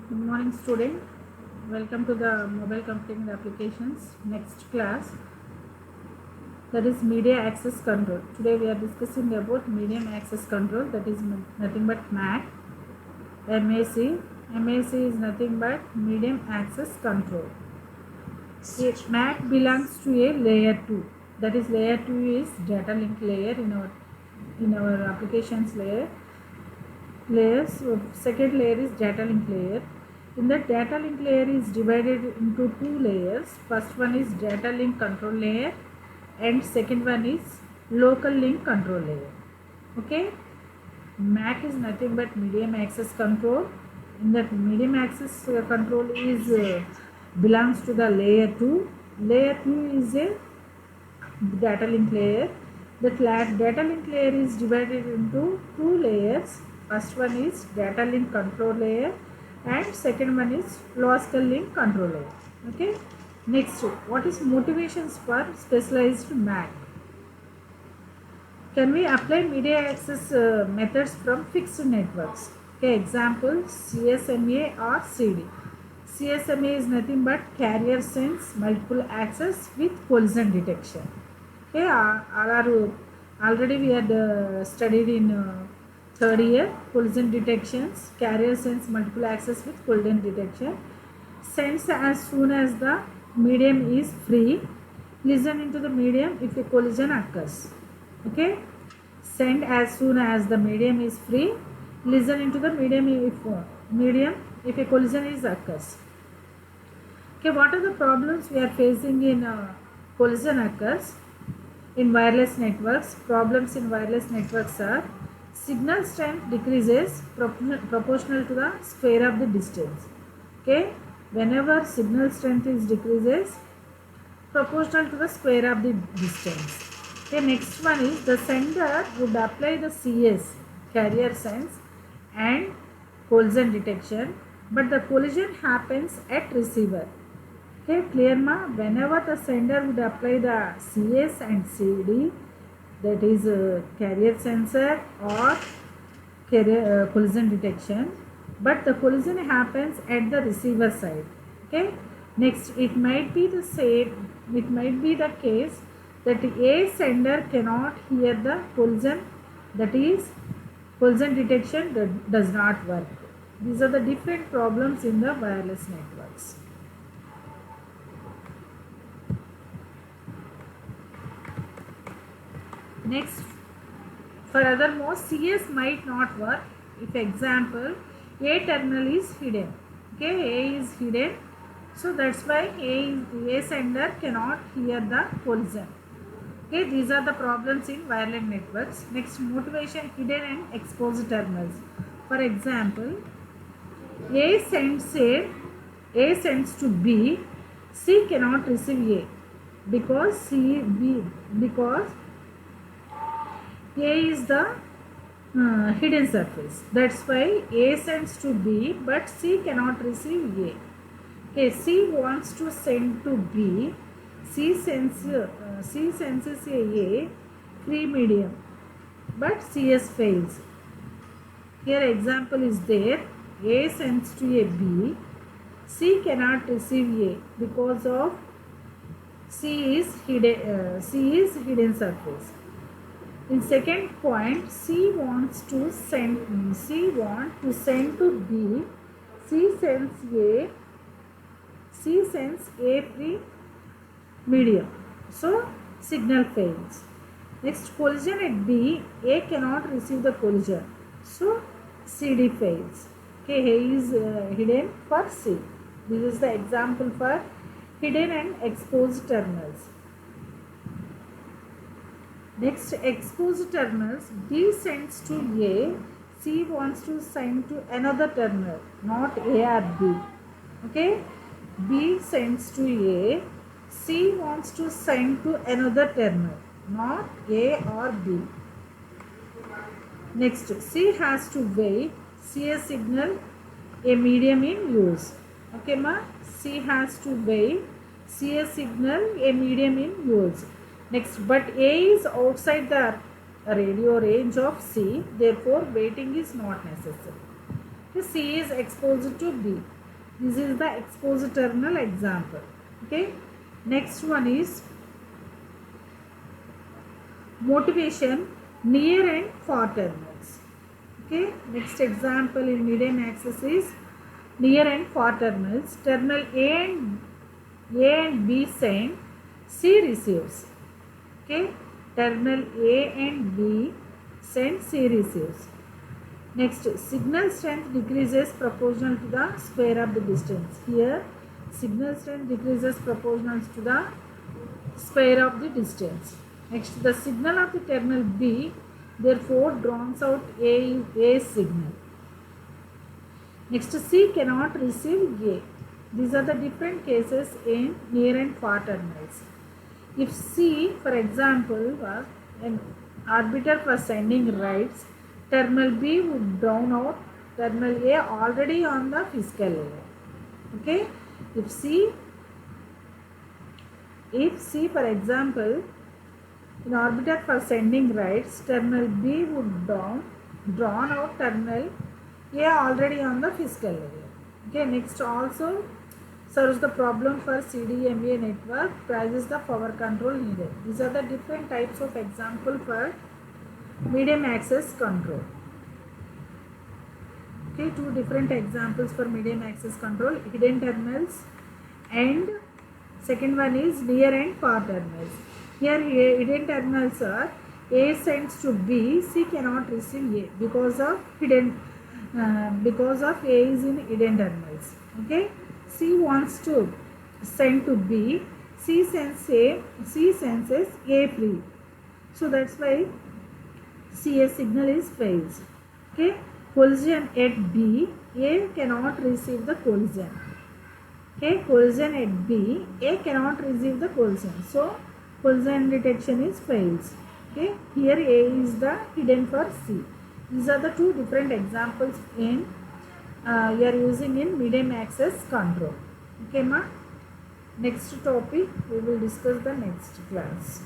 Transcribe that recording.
Good morning, student. Welcome to the mobile computing applications next class, that is media access control. Today we are discussing about medium access control, that is nothing but MAC. MAC is nothing but medium access control. MAC belongs to a layer 2. That is layer 2 is data link layer in our applications layers. Second layer is data link layer. In the data link layer is divided into two layers. First one is data link control layer and second one is local link control layer. Okay, MAC is nothing but medium access control. In that medium access control is belongs to the layer 2. Layer 2 is a data link layer. The data link layer is divided into two layers. First one is data link control layer and second one is local link control layer. Okay, next, what is motivations for specialized MAC? Can we apply media access methods from fixed networks? Okay, example CSMA or CD. CSMA is nothing but carrier sense multiple access with collision detection. Okay, already we had studied in third year collision detections, carrier sense multiple access with collision detection. Sense as soon as the medium is free. Listen into the medium if a collision occurs. Okay, send as soon as the medium is free. Listen into the medium if a collision is occurs. Okay, what are the problems we are facing in collision occurs in wireless networks? Problems in wireless networks are signal strength decreases proportional to the square of the distance. Okay, whenever signal strength is decreases proportional to the square of the distance. Okay, next one is the sender would apply the CS carrier sense and collision detection, but the collision happens at receiver. Okay, clear ma? Whenever the sender would apply the CS and CD, that is carrier sensor or collision detection, but the collision happens at the receiver side. Okay, next, it might be the same, it might be the case that a sender cannot hear the collision, that is collision detection does not work. These are the different problems in the wireless networks. Next, furthermore, CS might not work if example A terminal is hidden. Okay, A is hidden, so that's why A sender cannot hear the collision. Okay, these are the problems in wireless networks. Next, motivation hidden and exposed terminals. For example, A sends to B, C cannot receive A because because A is the hidden surface. That's why A sends to B, but C cannot receive A. Okay, C wants to send to B. C senses A free medium, but CS fails. Here example is there. A sends to a B. C cannot receive A because of C is hidden surface. In second point, C wants to send to B. C sends A free medium, so signal fails. Next, collision at B, A cannot receive the collision, so CD fails. Okay, A is hidden for C. This is the example for hidden and exposed terminals. Next, exposed terminals, B sends to A, C wants to send to another terminal, not A or B. Okay, B sends to A, C wants to send to another terminal, not A or B. Next, C has to wait, see a signal, a medium in use. Okay ma, C has to wait, see a signal, a medium in use. Next, but A is outside the radio range of C, therefore waiting is not necessary. C is exposed to B. This is the expositornal example. Okay. Next one is motivation near and far terminals. Okay. Next example in medium axis is near and far terminals. Terminal A and B send, C receives. Okay. Terminal A and B send, C receives. Next, signal strength decreases proportional to the square of the distance. Here, signal strength decreases proportional to the square of the distance. Next, the signal of the terminal B therefore drowns out A signal. Next, C cannot receive A. These are the different cases in near and far terminals. If C, for example, was an arbiter for sending writes, terminal B would drown out terminal A already on the physical layer. Okay. If C, for example, an arbiter for sending writes, terminal B would drawn out terminal A already on the physical layer. Okay. Next, also serves the problem for CDMA network, prices the power control needed. These are the different types of example for medium access control. Okay, two different examples for medium access control, hidden terminals and second one is near and far terminals. Here hidden terminals are A sends to B, C cannot receive A because of A is in hidden terminals. Okay, C wants to send to B, C senses A free. So that's why C signal is fails. Okay, collision at B, A cannot receive the collision. Okay, collision at B, A cannot receive the collision. So collision detection is fails. Okay, here A is the hidden for C. These are the two different examples in you are using in medium access control. Okay, ma. Next topic we will discuss the next class.